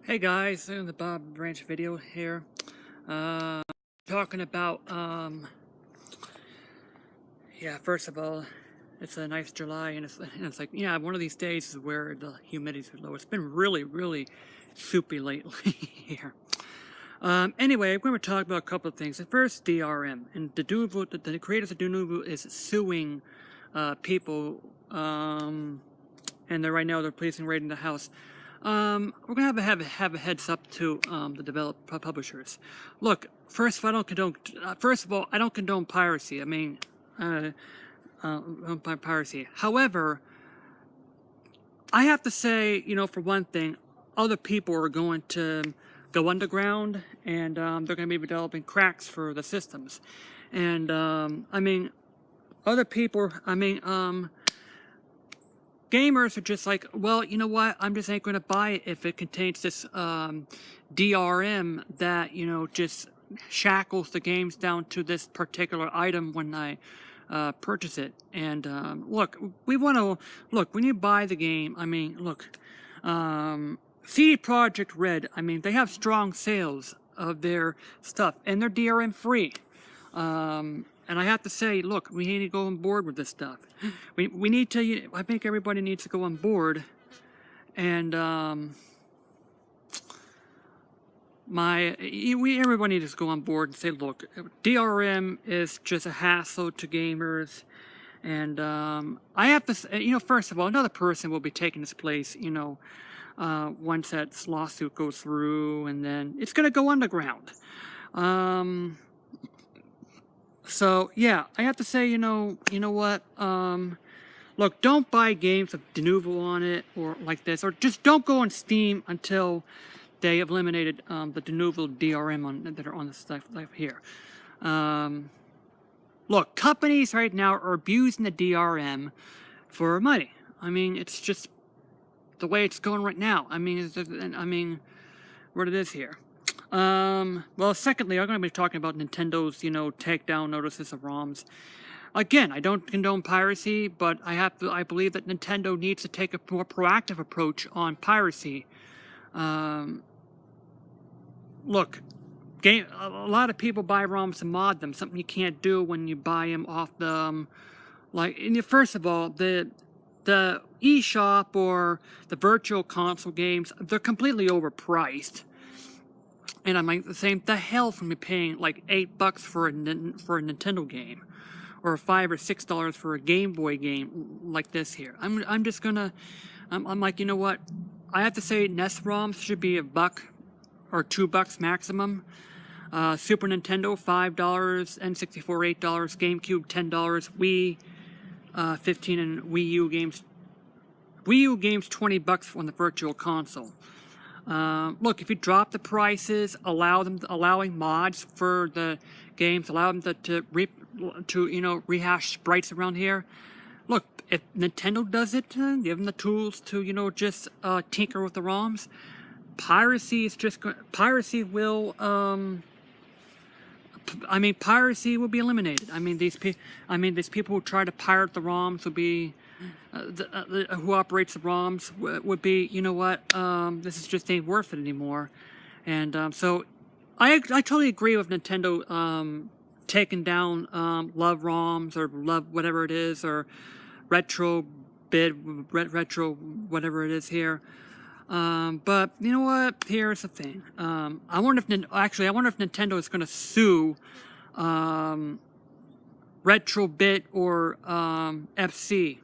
Hey guys, in the Bob Branch video here, talking about, first of all, it's a nice July, and it's like, yeah, one of these days is where the humidity's low. It's been really, really soupy lately here. Anyway, I'm going to talk about a couple of things. First, DRM, and Denuvo, the creators of Denuvo is suing, people, and right now they're placing raiding the house. We're gonna have a heads up to the publishers. Look, first of all, I don't condone piracy. I mean, piracy. However, I have to say, for one thing, other people are going to go underground, and they're going to be developing cracks for the systems. And I mean, other people. Gamers are just like, well, you know what? I'm just ain't going to buy it if it contains this DRM that, just shackles the games down to this particular item when I purchase it. And look, when you buy the game, CD Projekt Red, they have strong sales of their stuff, and they're DRM free. And I have to say, look, we need to go on board with this stuff. We need to, I think everybody needs to go on board. And everybody needs to go on board and say, look, DRM is just a hassle to gamers. And I have to say, first of all, another person will be taking this place, once that lawsuit goes through, and then it's going to go underground. So, yeah, I have to say, you know what, look, don't buy games with Denuvo on it, or like this, or just don't go on Steam until they have eliminated, the Denuvo DRM that are on the stuff here. Look, companies right now are abusing the DRM for money. It's just the way it's going right now. What it is here. Well, secondly, I'm going to be talking about Nintendo's, takedown notices of ROMs. Again, I don't condone piracy, but I believe that Nintendo needs to take a more proactive approach on piracy. Look, a lot of people buy ROMs and mod them, something you can't do when you buy them off the, first of all, the eShop or the virtual console games, they're completely overpriced. And I'm like, the hell from me paying like $8 for a Nintendo game, or $5 or $6 for a Game Boy game like this here. I'm just gonna, I'm like, you know what? I have to say, NES ROMs should be $1 or $2 maximum. Super Nintendo $5, N64 $8, GameCube $10, Wii $15, and Wii U games $20 on the virtual console. Look, if you drop the prices, allowing mods for the games, allow them to rehash sprites around here. Look, if Nintendo does it, give them the tools to, just tinker with the ROMs. Piracy will be eliminated. These people who try to pirate the ROMs will be. Who operates the ROMs would be, you know what, this is just ain't worth it anymore. And so I totally agree with Nintendo taking down Love ROMs, or Love whatever it is, or Retro whatever it is here. But you know what, here's the thing. I wonder if Nintendo is going to sue Retrobit or FC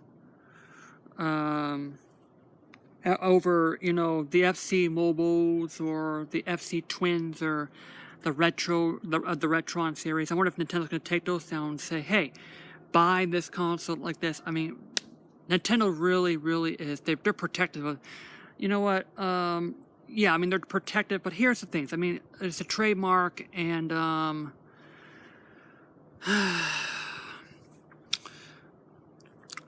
over, the FC mobiles, or the FC Twins, or the Retron series. I wonder if Nintendo's going to take those down and say, hey, buy this console like this. Nintendo really, really is. They're protective of, you know what, they're protective, but here's the things. It's a trademark, and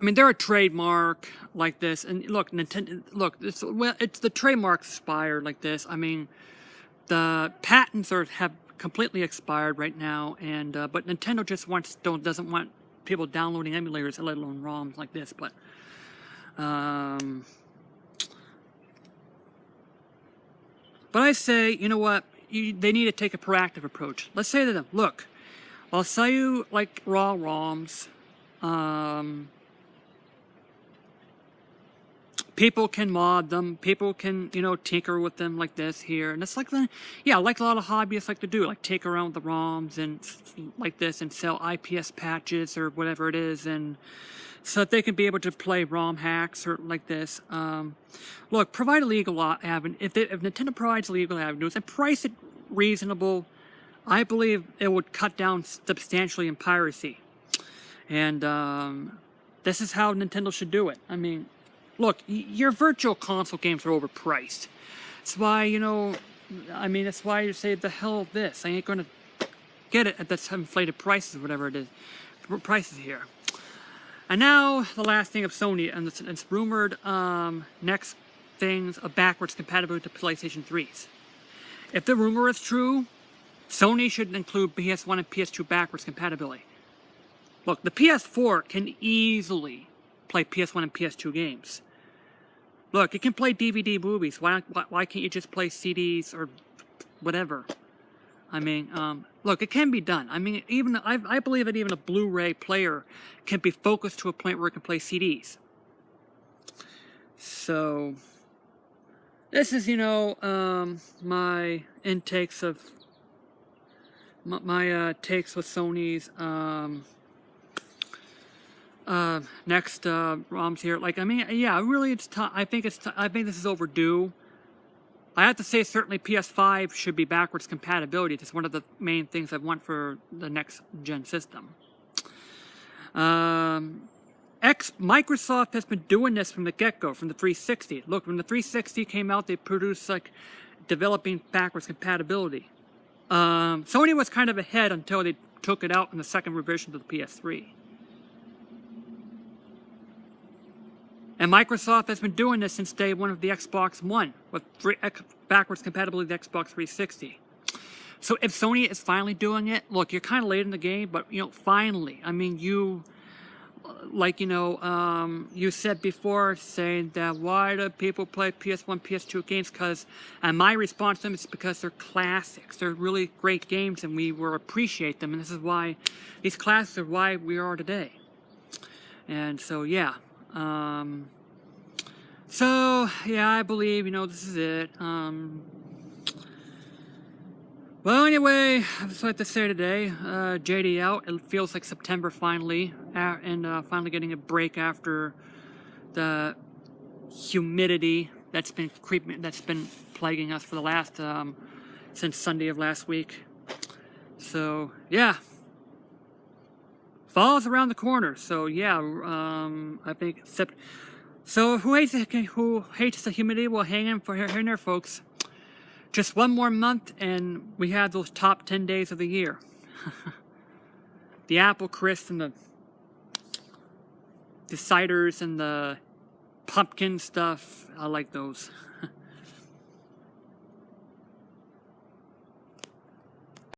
they're a trademark like this, and look, Nintendo. Look, it's the trademarks expired like this. The patents have completely expired right now, and but Nintendo just doesn't want people downloading emulators, let alone ROMs like this. But But I say, you know what? They need to take a proactive approach. Let's say to them, look, I'll sell you like raw ROMs. People can mod them. People can, you know, tinker with them like this here. And it's like, yeah, like a lot of hobbyists like to do, like take around with the ROMs and like this and sell IPS patches or whatever it is. And so that they can be able to play ROM hacks or like this. Look, provide a legal avenue. If Nintendo provides legal avenues and price it reasonable, I believe it would cut down substantially in piracy. And this is how Nintendo should do it. I mean, look, your virtual console games are overpriced. That's why, you know, I mean, that's why you say, the hell with this. I ain't going to get it at this inflated prices, whatever it is. Prices here. And now, the last thing of Sony, and it's rumored next things of backwards compatibility to PlayStation 3s. If the rumor is true, Sony should include PS1 and PS2 backwards compatibility. Look, the PS4 can easily play PS1 and PS2 games. Look, it can play DVD movies. Why can't you just play CDs or whatever? I mean, look, it can be done. I mean, even I believe that even a Blu-ray player can be focused to a point where it can play CDs. So, this is, you know, my intakes of my takes with Sony's next ROMs here. Like, I mean, yeah, really, it's time. I think this is overdue. I have to say, certainly PS5 should be backwards compatibility. It's one of the main things I want for the next gen system. Microsoft has been doing this from the get-go, from the 360. Look, when the 360 came out, they produced like developing backwards compatibility. Sony was kind of ahead until they took it out in the second revision of the PS3. And Microsoft has been doing this since day one of the Xbox One, with backwards compatibility with the Xbox 360. So if Sony is finally doing it, look, you're kind of late in the game, but, you know, finally. I mean, you, like, you know, you said before, saying that why do people play PS1, PS2 games? And my response to them is because they're classics. They're really great games, and we will appreciate them. And this is why, these classics are why we are today. And so, yeah. So, yeah, I believe, you know, this is it. Well, anyway, I just like to say today, JD out. It feels like September finally, and finally getting a break after the humidity that's been plaguing us for the last, since Sunday of last week. So, yeah. Fall's around the corner, so yeah, I think. So who hates the humidity? Well, hang in there, folks. Just one more month, and we have those top 10 days of the year. The apple crisp and the ciders and the pumpkin stuff. I like those.